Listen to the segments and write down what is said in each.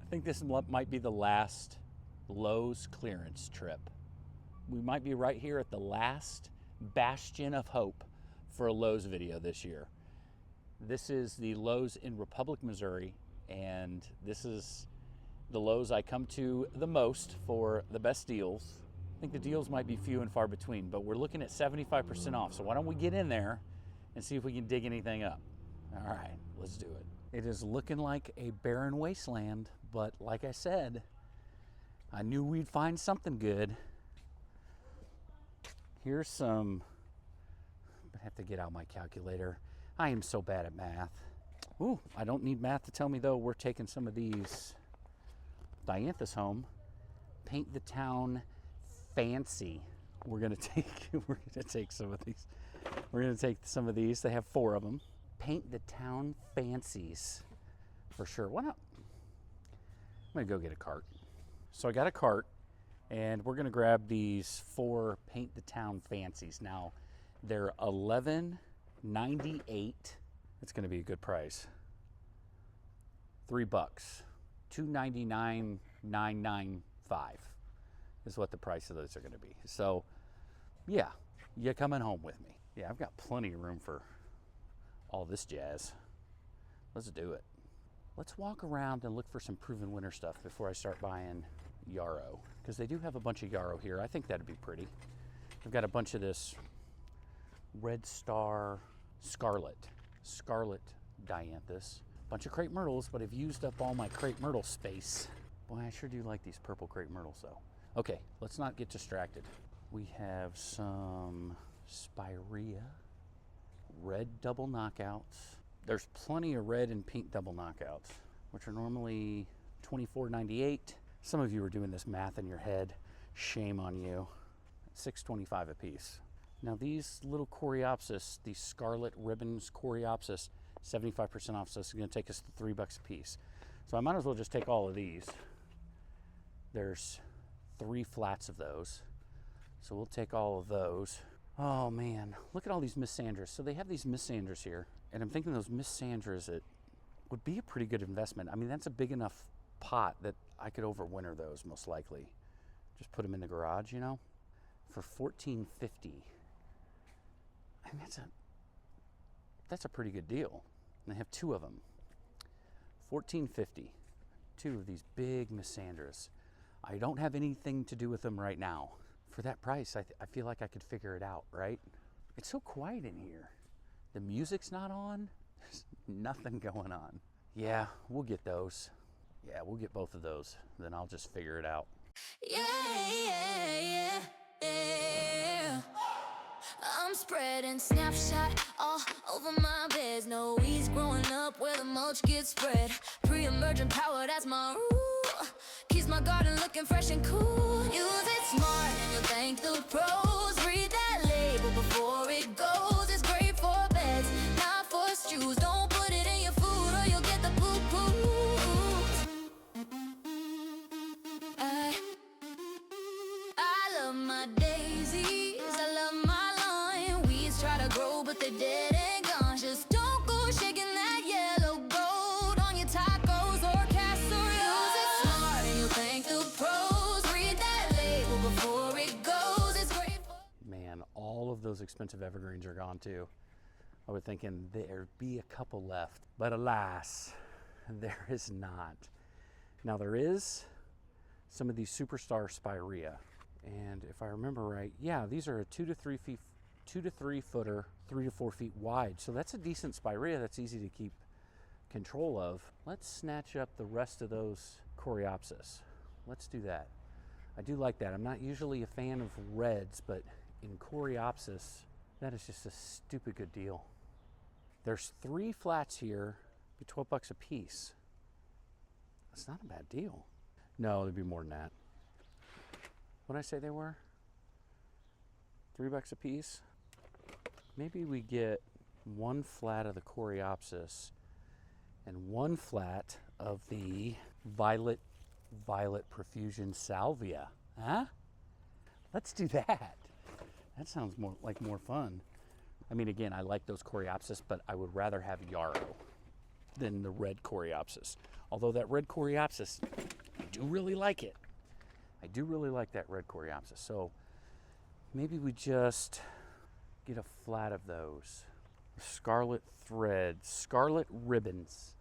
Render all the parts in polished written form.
I think this might be the last Lowe's clearance trip. We might be right here at the last bastion of hope for a Lowe's video this year. This is the Lowe's in Republic, Missouri, and this is the Lowe's I come to the most for the best deals. I think the deals might be few and far between, but we're looking at 75% off. So why don't we get in there and see if we can dig anything up? All right, let's do it. It is looking like a barren wasteland, but like I said, I knew we'd find something good. Here's some, I have to get out my calculator. I am so bad at math. Ooh, I don't need math to tell me though. We're taking some of these dianthus home. Paint the town fancy. We're gonna take some of these. We're gonna take some of these. They have 4 of them. Paint the town fancies for sure. Why not? I'm gonna go get a cart. So I got a cart, and we're gonna grab these 4 paint the town fancies. Now they're $11.98. It's gonna be a good price. $3, $299.995 is what the price of those are gonna be. So yeah, you're coming home with me. Yeah, I've got plenty of room for all this jazz. Let's do it. Let's walk around and look for some proven winter stuff before I start buying yarrow, because they do have a bunch of yarrow here. I think that'd be pretty. I've got a bunch of this red star scarlet dianthus, bunch of crepe myrtles, but I've used up all my crepe myrtle space. Boy, I sure do like these purple crepe myrtles though. Okay, let's not get distracted. We have some spirea, red double knockouts. There's plenty of red and pink double knockouts, which are normally $24.98. Some of you are doing this math in your head. Shame on you. $6.25 a piece. Now these little coreopsis, these scarlet ribbons coreopsis, 75% off, so it's gonna take us to $3 a piece. So I might as well just take all of these. There's 3 flats of those. So we'll take all of those. Oh man, look at all these Miss Sandras. So they have these Miss Sandras here, and I'm thinking those Miss Sandras, it would be a pretty good investment. I mean, that's a big enough pot that I could overwinter those most likely. Just put them in the garage, you know, for $14.50. I mean, that's a pretty good deal. And they have 2 of them. $14.50. 2 of these big Miss Sandras. I don't have anything to do with them right now. For that price, I feel like I could figure it out, right? It's so quiet in here. The music's not on. There's nothing going on. Yeah, we'll get those. Yeah, we'll get both of those. Then I'll just figure it out. Yeah. I'm spreading Snapshot all over my beds. No weeds growing up where the mulch gets spread. Pre-emergent power, that's my rule. Keeps my garden looking fresh and cool. Use it smart and you'll thank the pros. Read that label before it goes. It's great for beds, not for stews. Don't put it in your food or you'll get the poo-poos. I love my daisies, I love my lawn. Weeds try to grow but they're dead and gone. Just don't go shaking that yellow gold on your tacos or casserole. Use it smart and you'll thank the pros. Read that label before it goes. It's great for... Man, all of those expensive evergreens are gone too. I was thinking there'd be a couple left, but alas, there is not. Now there is some of these superstar spirea, and if I remember right, yeah, these are a 2 to 3 footer, 3 to 4 feet wide. So that's a decent spirea that's easy to keep control of. Let's snatch up the rest of those coreopsis. Let's do that. I do like that. I'm not usually a fan of reds, but in coreopsis, that is just a stupid good deal. There's 3 flats here, be $12 a piece. That's not a bad deal. No, there'd be more than that. What did I say they were? $3 a piece? Maybe we get 1 flat of the coreopsis and 1 flat of the violet profusion salvia. Huh? Let's do that. That sounds more fun. I mean, again, I like those coreopsis, but I would rather have yarrow. than the red coreopsis. Although that red coreopsis, I do really like it. I do really like that red coreopsis. So maybe we just get a flat of those. Scarlet thread, scarlet ribbons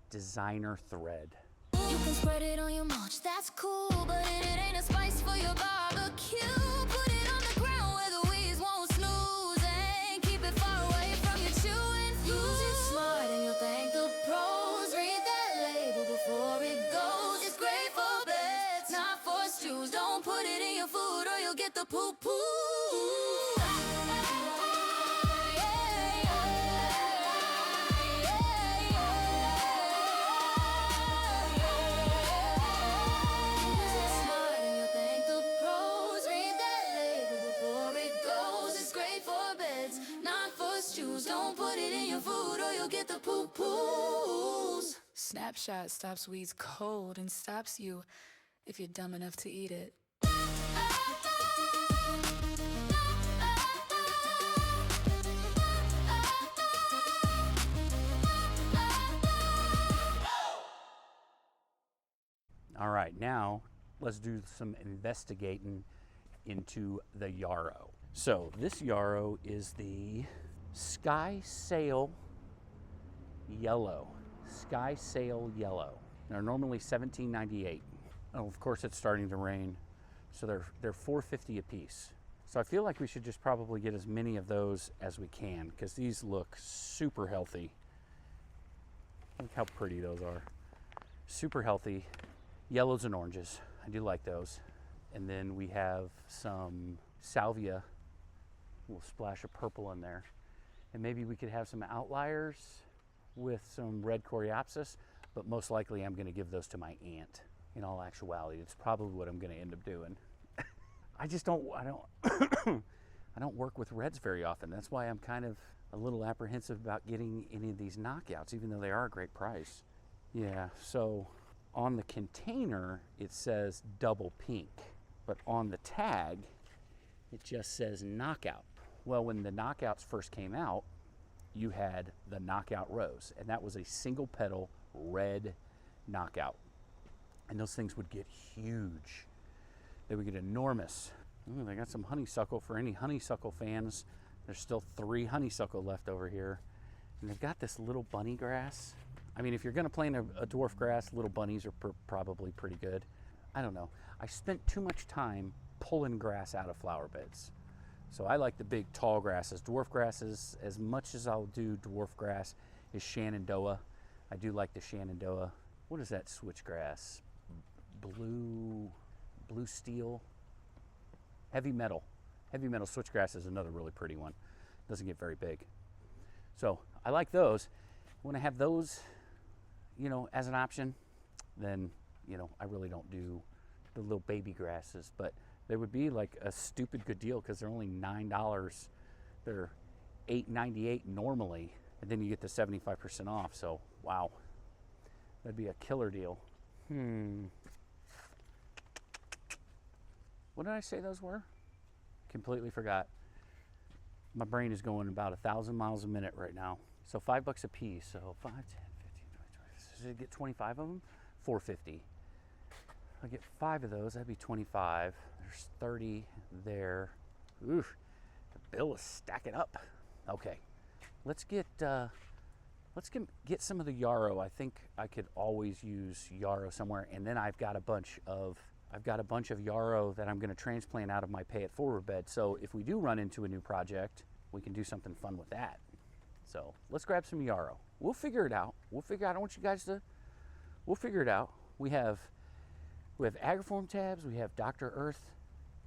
designer thread. You can spread it on your mulch, that's cool, but it ain't a spice for your barbecue. Put it on the ground where the weeds won't snooze, and keep it far away from your chewing food. Use it smart and you'll thank the pros. Read that label before it goes. It's great for beds, not for stews. Don't put it in your food or you'll get the poo-poos. Don't put it in your food or you'll get the poo-poos. Snapshot stops weeds cold and stops you if you're dumb enough to eat it. All right, now let's do some investigating into the yarrow. So this yarrow is the Sky Sail Yellow. Sky Sail Yellow. They're normally $17.98. Oh, of course it's starting to rain, so they're $4.50 a piece. So I feel like we should just probably get as many of those as we can, because these look super healthy. Look how pretty those are. Super healthy. Yellows and oranges. I do like those. And then we have some salvia. We'll splash a purple in there. And maybe we could have some outliers with some red coreopsis, but most likely I'm going to give those to my aunt. In all actuality, it's probably what I'm going to end up doing. I don't work with reds very often. That's why I'm kind of a little apprehensive about getting any of these knockouts, even though they are a great price. Yeah, so on the container it says double pink, but on the tag it just says knockout. Well, when the knockouts first came out, you had the knockout rose, and that was a single petal red knockout. And those things would get huge. They would get enormous. Ooh, they got some honeysuckle for any honeysuckle fans. There's still 3 honeysuckle left over here. And they've got this little bunny grass. I mean, if you're gonna plant a dwarf grass, little bunnies are probably pretty good. I don't know. I spent too much time pulling grass out of flower beds. So I like the big tall grasses. Dwarf grasses, as much as I'll do dwarf grass, is Shenandoah. I do like the Shenandoah. What is that switchgrass? Blue steel? Heavy metal. Heavy metal switchgrass is another really pretty one. Doesn't get very big. So I like those. When I have those, as an option, then, I really don't do the little baby grasses, but they would be like a stupid good deal because they're only $9. They're $8.98 normally, and then you get the 75% off. So, wow, that'd be a killer deal. What did I say those were? Completely forgot. My brain is going about 1,000 miles a minute right now. So $5 a piece. So 5, 10, 15, 20, 20. Should I get 25 of them? $4.50. I get 5 of those, that'd be 25. There's 30 there. Oof, the bill is stacking up. Okay, let's get some of the yarrow. I think I could always use yarrow somewhere, and then I've got a bunch of yarrow that I'm going to transplant out of my pay it forward bed. So if we do run into a new project, we can do something fun with that. So let's grab some yarrow. We'll figure it out. I don't want you guys to. We'll figure it out. We have Agriform tabs, we have Dr. Earth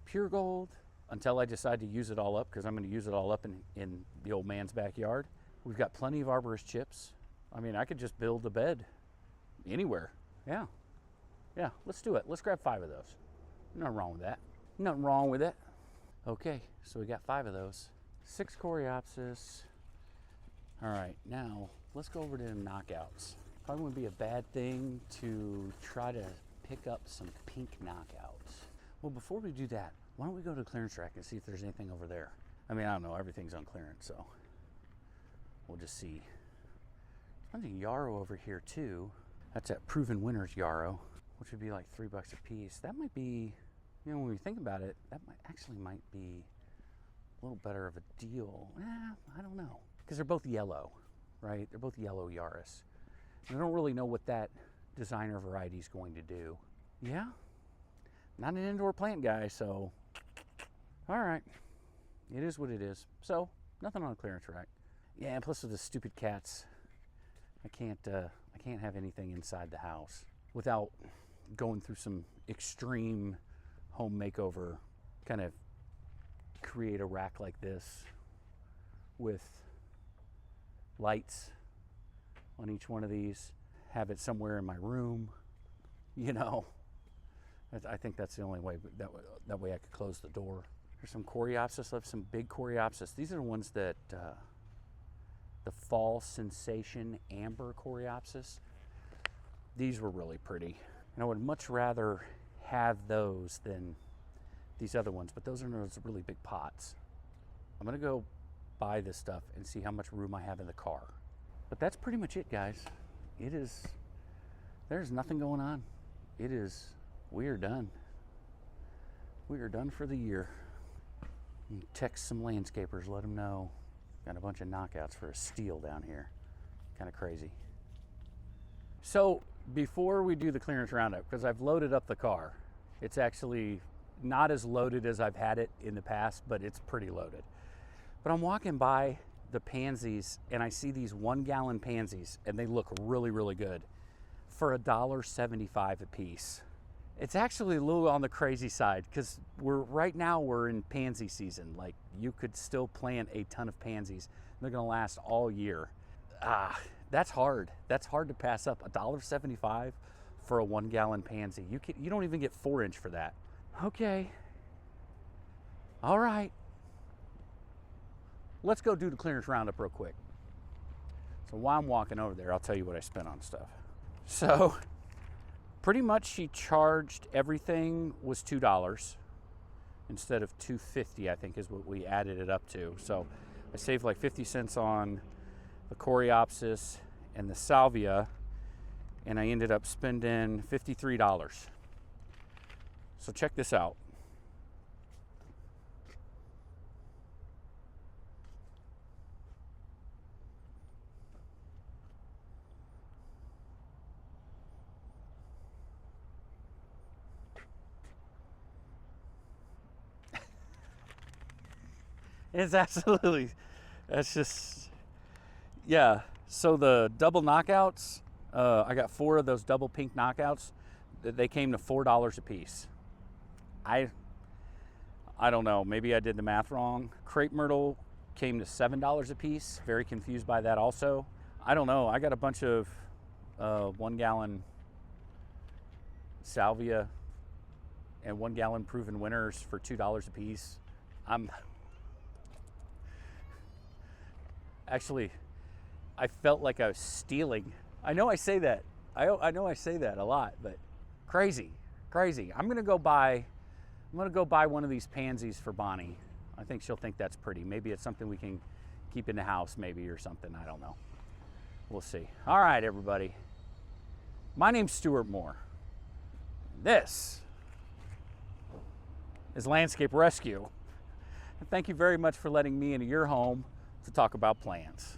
Pure Gold, until I decide to use it all up, because I'm going to use it all up in the old man's backyard. We've got plenty of arborist chips. I mean, I could just build a bed anywhere. Yeah, let's do it. Let's grab 5 of those. Nothing wrong with that. Nothing wrong with it. Okay, so we got 5 of those. 6 coreopsis. All right, now let's go over to the knockouts. Probably wouldn't be a bad thing to try to pick up some pink knockouts. Well, before we do that, why don't we go to the clearance rack and see if there's anything over there? I mean, I don't know, everything's on clearance, so we'll just see. There's a yarrow over here too. That's at Proven Winners yarrow, which would be like $3 a piece. That might be, you know, when we think about it, that might be a little better of a deal. I don't know, because they're both yellow, right? They're both yellow Yaris. And I don't really know what that designer variety is going to do. Yeah, not an indoor plant guy, so all right, it is what it is. So nothing on a clearance rack. Yeah, and plus with the stupid cats, I can't have anything inside the house without going through some extreme home makeover, kind of create a rack like this with lights on each one of these, have it somewhere in my room, you know. I think that's the only way, that way I could close the door. There's some Coreopsis left, some big Coreopsis. These are the ones that, the Fall Sensation Amber Coreopsis. These were really pretty. And I would much rather have those than these other ones, but those are those really big pots. I'm gonna go buy this stuff and see how much room I have in the car. But that's pretty much it, guys. There's nothing going on. We are done. We are done for the year. Text some landscapers, let them know. Got a bunch of knockouts for a steal down here. Kind of crazy. So before we do the clearance roundup, because I've loaded up the car, it's actually not as loaded as I've had it in the past, but it's pretty loaded. But I'm walking by the pansies and I see these 1 gallon pansies and they look really, really good for $1.75 a piece. It's actually a little on the crazy side because right now we're in pansy season. Like, you could still plant a ton of pansies. They're gonna last all year. That's hard. That's hard to pass up. $1.75 for a 1 gallon pansy. You don't even get 4-inch for that. Okay. All right. Let's go do the clearance roundup real quick. So while I'm walking over there, I'll tell you what I spent on stuff. So pretty much she charged everything was $2 instead of $2.50, I think is what we added it up to. So I saved like 50 cents on the Coreopsis and the Salvia, and I ended up spending $53. So check this out. It's absolutely, that's just, yeah. So the double knockouts, I got 4 of those double pink knockouts. They came to $4 a piece. I don't know, maybe I did the math wrong. Crepe myrtle came to $7 a piece. Very confused by that also. I don't know, I got a bunch of 1 gallon Salvia and 1 gallon Proven Winners for $2 a piece. Actually, I felt like I was stealing. I know I say that. I know I say that a lot, but crazy. I'm gonna go buy one of these pansies for Bonnie. I think she'll think that's pretty. Maybe it's something we can keep in the house, maybe, or something. I don't know. We'll see. All right, everybody. My name's Stuart Moore. This is Landscape Rescue. And thank you very much for letting me into your home to talk about plants.